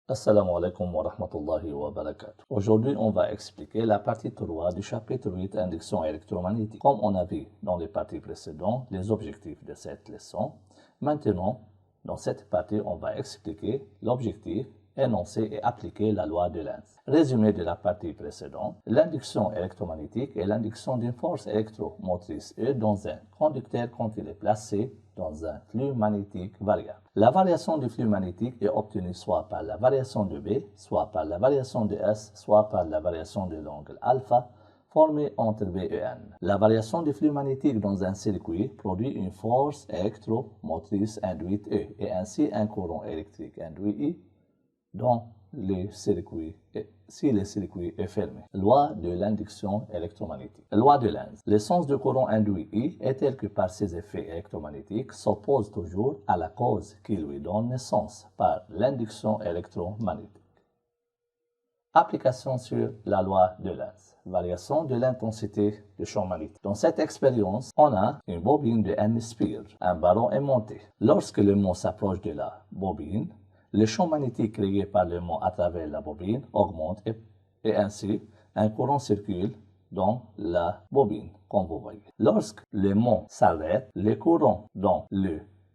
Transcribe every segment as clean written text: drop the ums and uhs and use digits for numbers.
Assalamu alaikum wa rahmatullahi wa barakatuh. Aujourd'hui, on va expliquer la partie 3 du chapitre 8, induction électromagnétique. Comme on a vu dans les parties précédentes, les objectifs de cette leçon. Maintenant, dans cette partie, on va expliquer l'objectif, énoncer et appliquer la loi de Lenz. Résumé de la partie précédente, l'induction électromagnétique est l'induction d'une force électromotrice E dans un conducteur quand il est placé dans un flux magnétique variable. La variation du flux magnétique est obtenue soit par la variation de B, soit par la variation de S, soit par la variation de l'angle alpha formé entre B et N. La variation du flux magnétique dans un circuit produit une force électromotrice induite E et ainsi un courant électrique induit I dans le circuit si le circuit est fermé. Loi de l'induction électromagnétique. Loi de Lenz. Le sens du courant induit I est tel que par ses effets électromagnétiques s'oppose toujours à la cause qui lui donne naissance par l'induction électromagnétique. Application sur la loi de Lenz. Variation de l'intensité du champ magnétique. Dans cette expérience, on a une bobine de N spire. Un ballon est monté. Lorsque le mont s'approche de la bobine, le champ magnétique créé par le mont à travers la bobine augmente et ainsi un courant circule dans la bobine, comme vous voyez. Lorsque le mont s'arrête, le courant dans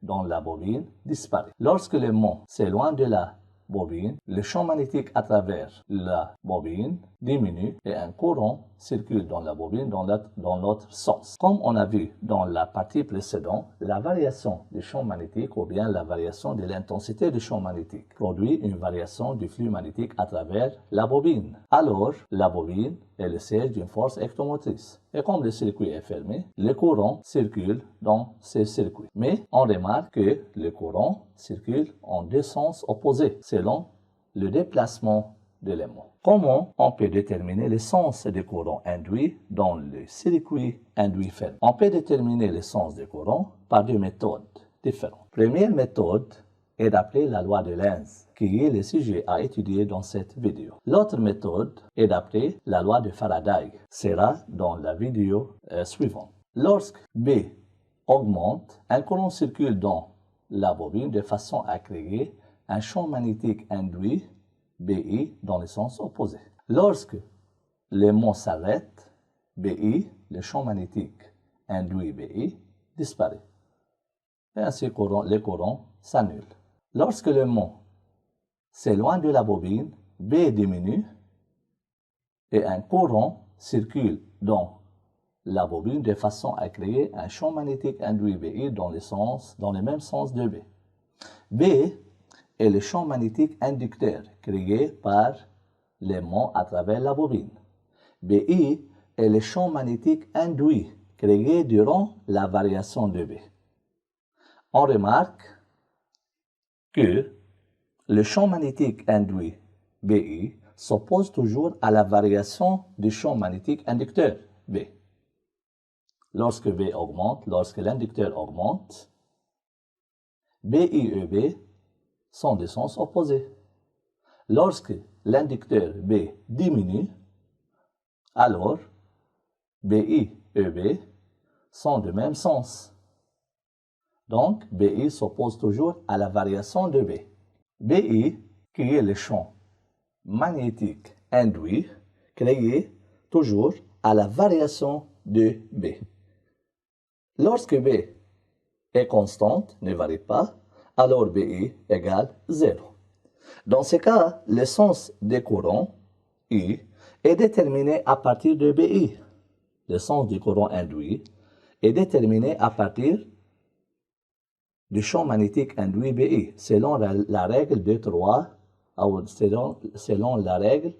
la bobine disparaît. Lorsque le mont s'éloigne de la bobine, le champ magnétique à travers la bobine diminue et un courant circule dans la bobine dans l'autre sens. Comme on a vu dans la partie précédente, la variation du champ magnétique ou bien la variation de l'intensité du champ magnétique produit une variation du flux magnétique à travers la bobine. Alors, la bobine est le siège d'une force électromotrice. Et comme le circuit est fermé, le courant circule dans ce circuit. Mais on remarque que le courant circule en deux sens opposés selon le déplacement de l'élément. Comment on peut déterminer le sens des courants induits dans le circuit induit fermé? On peut déterminer le sens des courants par deux méthodes différentes. Première méthode est d'appeler la loi de Lenz, qui est le sujet à étudier dans cette vidéo. L'autre méthode est d'appeler la loi de Faraday, sera dans la vidéo suivante. Lorsque B augmente, un courant circule dans la bobine de façon à créer un champ magnétique induit BI dans le sens opposé. Lorsque l'aimant s'arrête, BI, le champ magnétique induit BI, disparaît. Et ainsi les courants s'annulent. Lorsque l'aimant s'éloigne de la bobine, B diminue et un courant circule dans la bobine de façon à créer un champ magnétique induit BI dans le même sens de B. B est le champ magnétique inducteur créé par l'aimant à travers la bobine. BI est le champ magnétique induit créé durant la variation de B. On remarque que le champ magnétique induit BI s'oppose toujours à la variation du champ magnétique inducteur B. Lorsque B augmente, lorsque l'inducteur augmente, BI et B sont de sens opposés. Lorsque l'inducteur B diminue, alors BI et B sont de même sens. Donc, BI s'oppose toujours à la variation de B. BI, qui est le champ magnétique induit, créé toujours à la variation de B. Lorsque B est constante, ne varie pas, alors BI égale 0. Dans ce cas, le sens des courants I est déterminé à partir de BI. Le sens du courant induit est déterminé à partir du champ magnétique induit BI, selon la règle de 3, selon la règle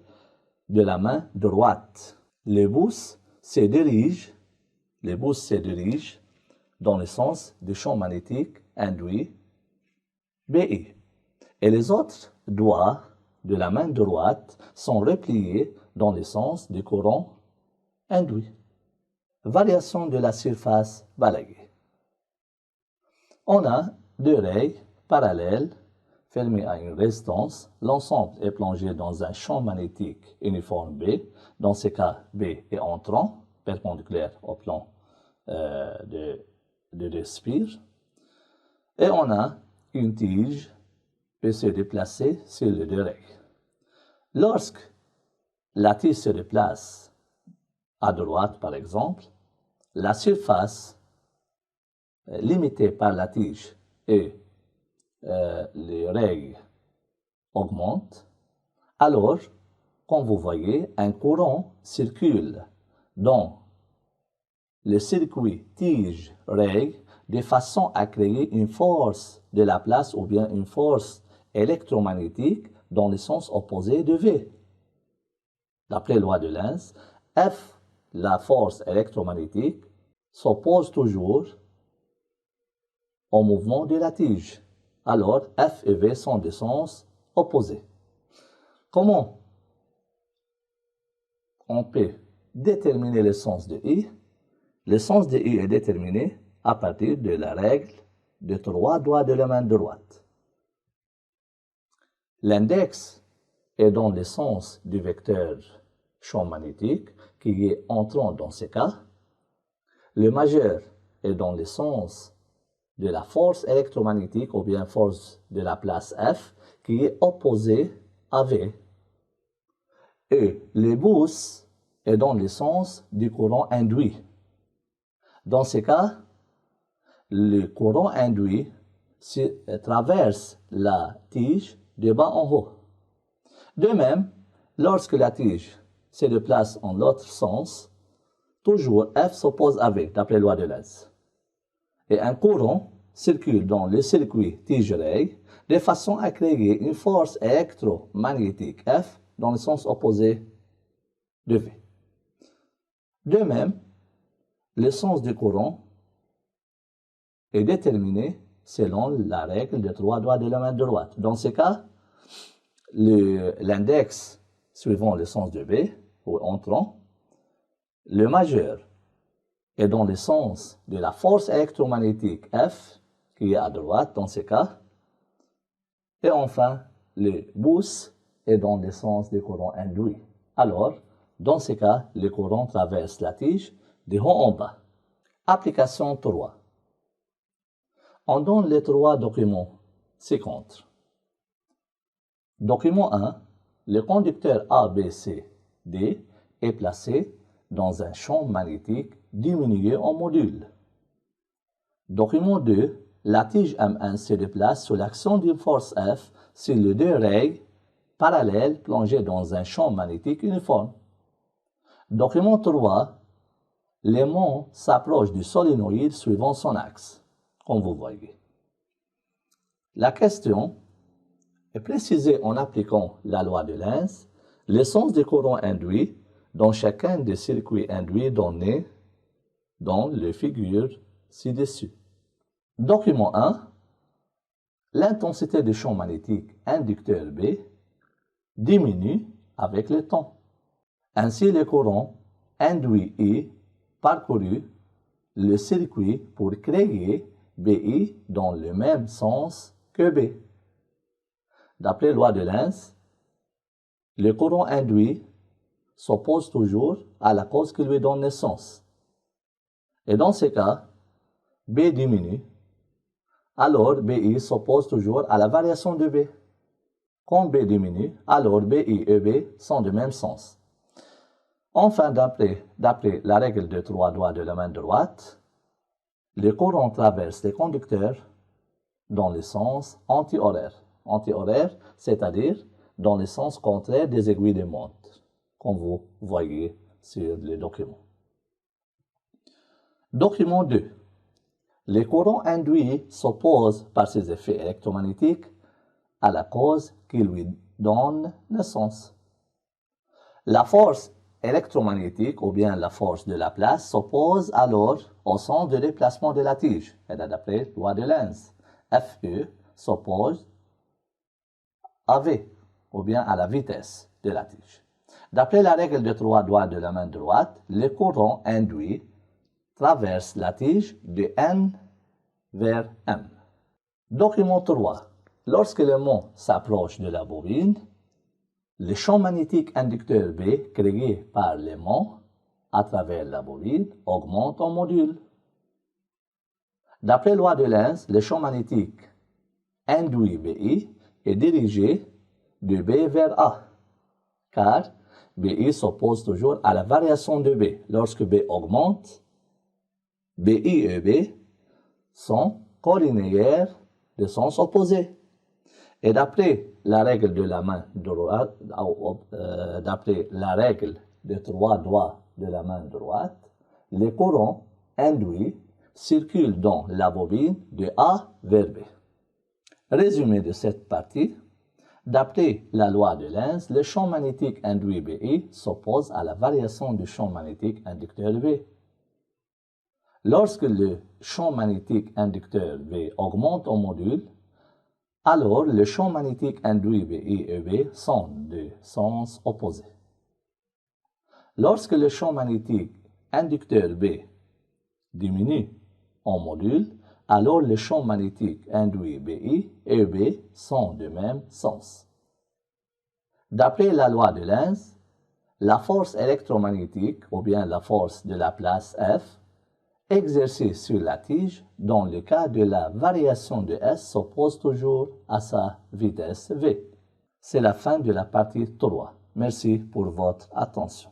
de la main droite. Les pouces se dirigent dans le sens du champ magnétique induit BI. Et les autres doigts de la main droite sont repliés dans le sens du courant induit. Variation de la surface balayée. On a deux rayes parallèles fermées à une résistance. L'ensemble est plongé dans un champ magnétique uniforme B. Dans ce cas, B est entrant, perpendiculaire au plan de deux spires. Et on a une tige peut se déplacer sur les deux règles. Lorsque la tige se déplace à droite, par exemple, la surface limitée par la tige et les règles augmentent, alors, comme vous voyez, un courant circule dans le circuit tige-règle de façon à créer une force de la place ou bien une force électromagnétique dans le sens opposé de V. D'après la loi de Lenz, F, la force électromagnétique, s'oppose toujours au mouvement de la tige. Alors, F et V sont des sens opposés. Comment on peut déterminer le sens de I? Le sens de I est déterminé à partir de la règle de 3 doigts de la main droite. L'index est dans le sens du vecteur champ magnétique qui est entrant dans ce cas. Le majeur est dans le sens de la force électromagnétique ou bien force de la place F qui est opposée à V. Et le pouce est dans le sens du courant induit. Dans ce cas, le courant induit traverse la tige de bas en haut. De même, lorsque la tige se déplace en l'autre sens, toujours F s'oppose à V, d'après la loi de Lenz. Et un courant circule dans le circuit tige-règle de façon à créer une force électromagnétique F dans le sens opposé de V. De même, le sens du courant est déterminé selon la règle de 3 doigts de la main droite. Dans ce cas, l'index suivant le sens de V, ou entrant, le majeur est dans le sens de la force électromagnétique F, qui est à droite dans ce cas, et enfin, le pouce est dans le sens du courant induit. Alors, dans ce cas, le courant traverse la tige de haut en bas. Application 3. On donne les 3 documents ci-contre. Document 1. Le conducteur ABCD est placé dans un champ magnétique diminué en modules. Document 2. La tige M1 se déplace sous l'action d'une force F sur les deux règles parallèles plongées dans un champ magnétique uniforme. Document 3. L'aimant s'approche du solénoïde suivant son axe, comme vous voyez. La question est précisée en appliquant la loi de Lenz, le sens des courants induits dans chacun des circuits induits donnés dans les figures ci-dessus. Document 1. L'intensité du champ magnétique inducteur B diminue avec le temps. Ainsi, le courant induit I parcouru le circuit pour créer BI dans le même sens que B. D'après la loi de Lenz, le courant induit s'oppose toujours à la cause qui lui donne naissance. Et dans ce cas, B diminue, alors BI s'oppose toujours à la variation de B. Quand B diminue, alors BI et B sont de même sens. Enfin, d'après la règle de 3 doigts de la main droite, le courant traverse les conducteurs dans le sens anti-horaire. Anti-horaire, c'est-à-dire dans le sens contraire des aiguilles de montre, comme vous voyez sur le document. Document 2. Le courant induit s'oppose par ses effets électromagnétiques à la cause qui lui donne naissance. La force électromagnétique ou bien la force de la place s'oppose alors au sens de déplacement de la tige. Et d'après la loi de Lenz, FE s'oppose à V ou bien à la vitesse de la tige. D'après la règle de 3 doigts de la main droite, le courant induit traverse la tige de N vers M. Document 3. Lorsque l'aimant s'approche de la bobine, le champ magnétique inducteur B créé par l'aimant à travers la bobine augmente en module. D'après la loi de Lenz, le champ magnétique induit BI est dirigé de B vers A, car BI s'oppose toujours à la variation de B. Lorsque B augmente, BI et B sont collinéaires de sens opposé. Et d'après la règle de la main droite, d'après la règle de 3 doigts de la main droite, les courants induits circulent dans la bobine de A vers B. Résumé de cette partie, d'après la loi de Lenz, le champ magnétique induit BI s'oppose à la variation du champ magnétique inducteur B. Lorsque le champ magnétique inducteur B augmente en module, alors le champ magnétique induit BI et B sont de sens opposé. Lorsque le champ magnétique inducteur B diminue en module, alors le champ magnétique induit BI et B sont de même sens. D'après la loi de Lenz, la force électromagnétique, ou bien la force de la place F, exercée sur la tige, dans le cas de la variation de S, s'oppose toujours à sa vitesse V. C'est la fin de la partie 3. Merci pour votre attention.